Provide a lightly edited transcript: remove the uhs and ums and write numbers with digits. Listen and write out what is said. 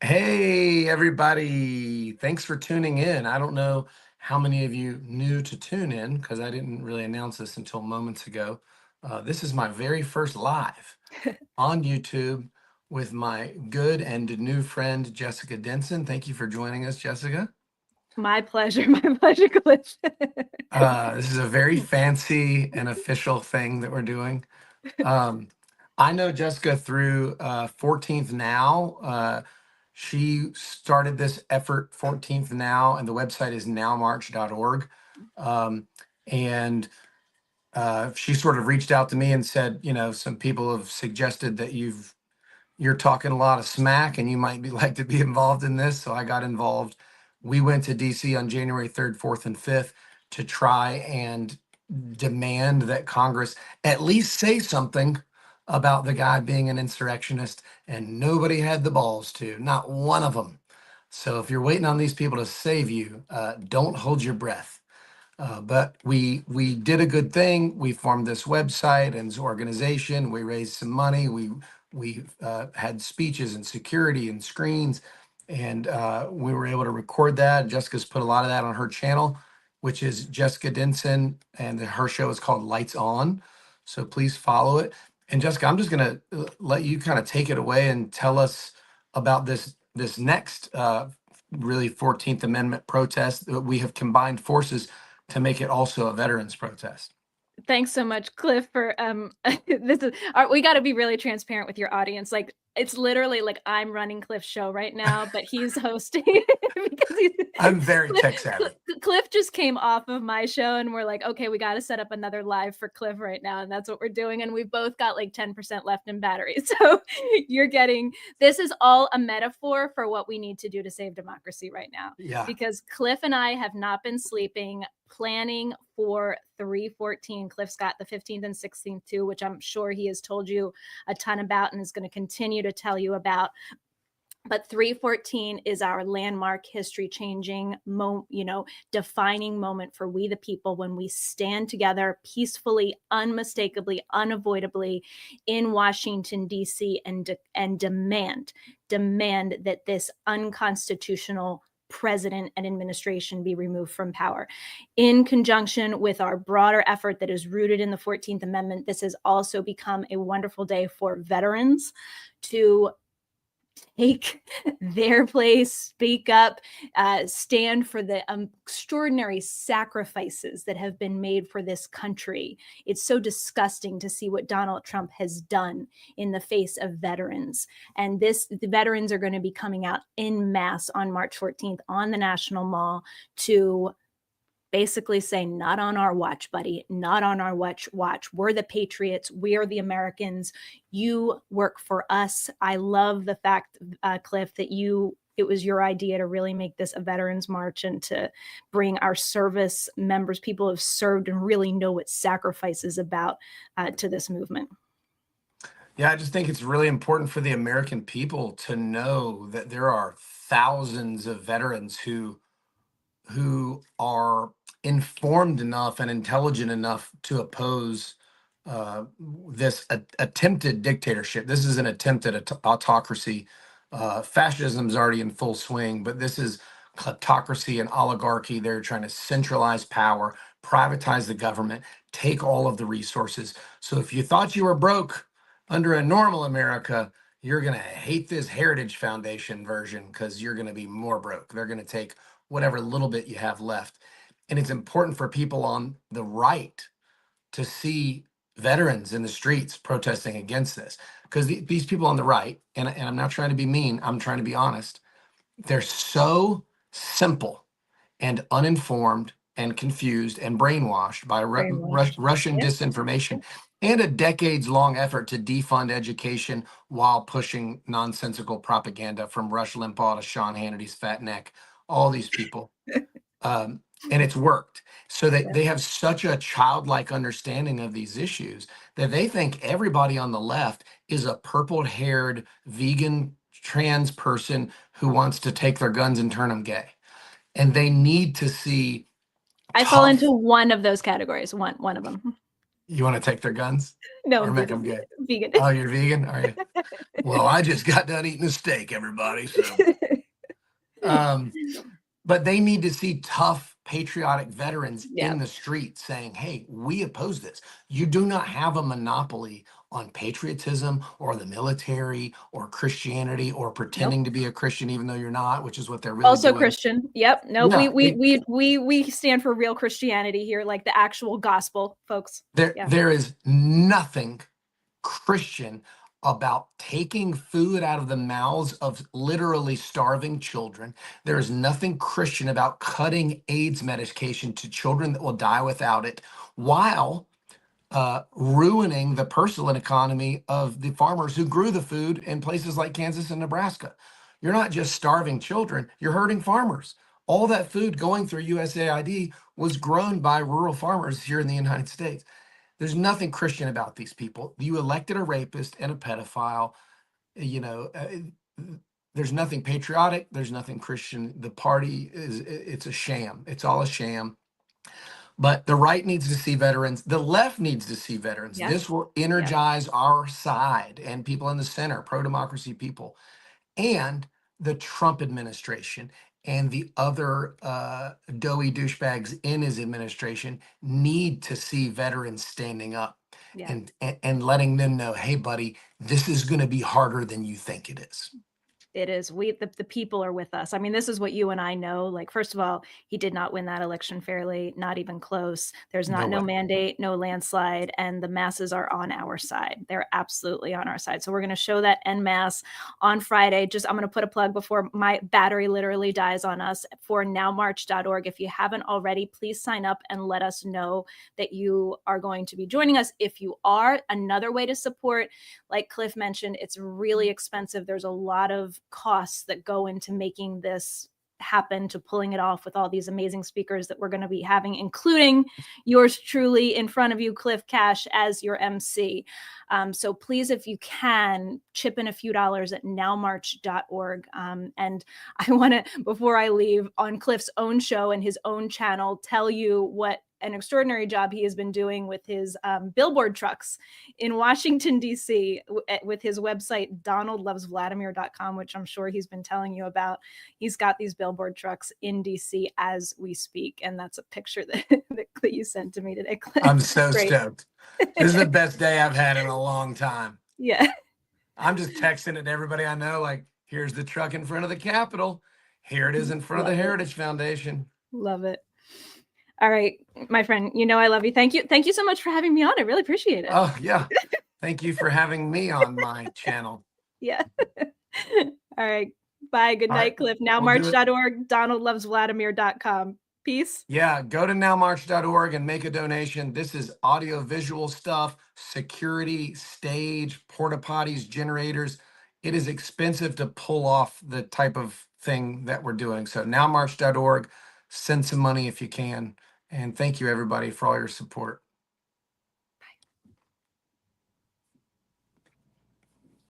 Hey, everybody. Thanks for tuning in. I don't know how many of you knew to tune in because I didn't really announce this until moments ago. This is my very first live on YouTube with my good and new friend, Jessica Denson. Thank you for joining us, Jessica. My pleasure. My pleasure, Cliff. This is a very fancy and official thing that we're doing. Um, I know Jessica through 14th Now. She started this effort, 14th Now, and the website is nowmarch.org. Um, and she sort of reached out to me and said, some people have suggested that you're talking a lot of smack and you might be like to be involved in this. So I got involved. We went to DC on January 3rd, 4th, and 5th to try and demand that Congress at least say something about the guy being an insurrectionist, and nobody had the balls to, not one of them. So if you're waiting on these people to save you, don't hold your breath. But we did a good thing. We formed this website and this organization. We raised some money. We had speeches and security and screens, and we were able to record that. Jessica's put a lot of that on her channel, which is Jessica Denson, and her show is called Lights On. So please follow it. And Jessica, I'm just gonna let you kind of take it away and tell us about this next really 14th Amendment protest. We have combined forces to make it also a veterans protest. Thanks so much, Cliff, for this is we got to be really transparent with your audience. Like it's literally like I'm running Cliff's show right now, but he's hosting because I'm very tech savvy. Cliff just came off of my show and we're like, okay, we got to set up another live for Cliff right now. And that's what we're doing. And we've both got like 10% left in battery. So this is all a metaphor for what we need to do to save democracy right now. Yeah. Because Cliff and I have not been sleeping planning for 314. Cliff's got the 15th and 16th too, which I'm sure he has told you a ton about and is going to continue to tell you about. But 314 is our landmark, history changing, defining moment for we the people when we stand together peacefully, unmistakably, unavoidably in Washington, D.C. and demand that this unconstitutional president and administration be removed from power. In conjunction with our broader effort that is rooted in the 14th Amendment, this has also become a wonderful day for veterans to take their place, speak up, stand for the extraordinary sacrifices that have been made for this country. It's so disgusting to see what Donald Trump has done in the face of veterans. And the veterans are going to be coming out en masse on March 14th on the National Mall to basically saying, not on our watch, buddy, not on our watch. We're the patriots. We are the Americans. You work for us. I love the fact, Cliff, that it was your idea to really make this a veterans march and to bring our service members, people who have served and really know what sacrifice is about, to this movement. Yeah, I just think it's really important for the American people to know that there are thousands of veterans who are informed enough and intelligent enough to oppose this attempted dictatorship. This is an attempt at autocracy. Fascism is already in full swing, but this is kleptocracy and oligarchy. They're trying to centralize power, privatize the government, take all of the resources. So if you thought you were broke under a normal America, you're going to hate this Heritage Foundation version because you're going to be more broke. They're going to take whatever little bit you have left. And it's important for people on the right to see veterans in the streets protesting against this, because these people on the right, and I'm not trying to be mean, I'm trying to be honest, they're so simple and uninformed and confused and brainwashed by Russian Yep. disinformation and a decades long effort to defund education while pushing nonsensical propaganda from Rush Limbaugh to Sean Hannity's fat neck, all these people. And it's worked. So they have such a childlike understanding of these issues that they think everybody on the left is a purple-haired vegan trans person who wants to take their guns and turn them gay. And they need to see I fall tough. into one of those categories, one of them. You want to take their guns No, or I'm make vegan. them gay? Vegan. Oh, you're vegan? Are you? Well, I just got done eating a steak, everybody. So, um, but they need to see tough, patriotic veterans Yeah. in the street saying, hey, we oppose this. You do not have a monopoly on patriotism or the military or Christianity or Nope. pretending to be a Christian even though you're not, which is what they're really Also doing. Christian. Yep. Nope. Yeah, We stand for real Christianity here, like the actual gospel, folks. Yeah. there is nothing Christian about taking food out of the mouths of literally starving children. There is nothing Christian about cutting AIDS medication to children that will die without it, while ruining the personal economy of the farmers who grew the food in places like Kansas and Nebraska. You're not just starving children, you're hurting farmers. All that food going through USAID was grown by rural farmers here in the United States. There's nothing Christian about these people. You elected a rapist and a pedophile. You know, there's nothing patriotic. There's nothing Christian. The party it's a sham. It's all a sham. But the right needs to see veterans. The left needs to see veterans. Yeah. This will energize our side and people in the center, pro-democracy people, and the Trump administration and the other doughy douchebags in his administration need to see veterans standing up Yeah. and letting them know, hey, buddy, this is going to be harder than you think it is. It is. The people are with us. I mean, this is what you and I know. Like, first of all, he did not win that election fairly, not even close. There's No no way. mandate, no landslide, and the masses are on our side. They're absolutely on our side. So we're going to show that en masse on Friday. I'm going to put a plug before my battery literally dies on us for nowmarch.org. If you haven't already, please sign up and let us know that you are going to be joining us. If you are, another way to support, like Cliff mentioned, it's really expensive. There's a lot of costs that go into making this happen, to pulling it off with all these amazing speakers that we're going to be having, including yours truly in front of you, Cliff Cash, as your MC. So please, if you can, chip in a few dollars at nowmarch.org. And I want to, before I leave, on Cliff's own show and his own channel, tell you what an extraordinary job he has been doing with his billboard trucks in Washington, D.C., with his website, donaldlovesvladimir.com, which I'm sure he's been telling you about. He's got these billboard trucks in D.C. as we speak. And that's a picture that you sent to me today, Cliff. I'm so stoked. This is the best day I've had in a long time. Yeah. I'm just texting it to everybody I know, like, here's the truck in front of the Capitol. Here it is in front of the Heritage Foundation. Love it. All right, my friend, you know I love you. Thank you. Thank you so much for having me on. I really appreciate it. Oh, yeah. Thank you for having me on my channel. Yeah. All right. Bye. Good night, Cliff. Nowmarch.org, donaldlovesvladimir.com. Peace. Yeah, go to nowmarch.org and make a donation. This is audio visual stuff, security, stage, porta potties, generators. It is expensive to pull off the type of thing that we're doing. So nowmarch.org, send some money if you can. And thank you, everybody, for all your support.